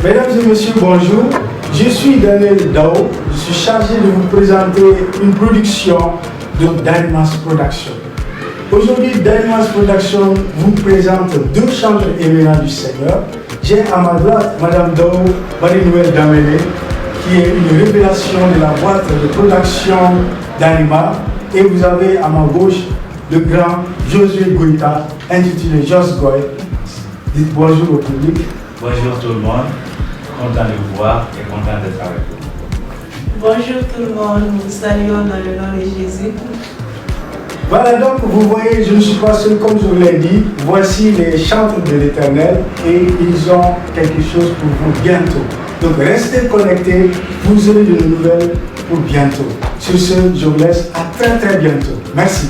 Mesdames et messieurs, bonjour. Je suis Daniel Dao. Je suis chargé de vous présenter une production de Dynamas Production. Aujourd'hui, Dynamas Production vous présente deux chantres éminents du Seigneur. J'ai à ma droite Madame Dao, Marie-Noël Damene, qui est une révélation de la boîte de production d'Anima. Et vous avez à ma gauche le grand Josué Goïta, intitulé Just Goy. Dites bonjour au public. Bonjour tout le monde, content de vous voir et content d'être avec vous. Bonjour tout le monde, nous saluons dans le nom de Jésus. Voilà, donc vous voyez, je ne suis pas seul, comme je vous l'ai dit. Voici les chantres de l'Éternel et ils ont quelque chose pour vous bientôt. Donc restez connectés, vous aurez de nouvelles pour bientôt. Sur ce, je vous laisse à très bientôt. Merci.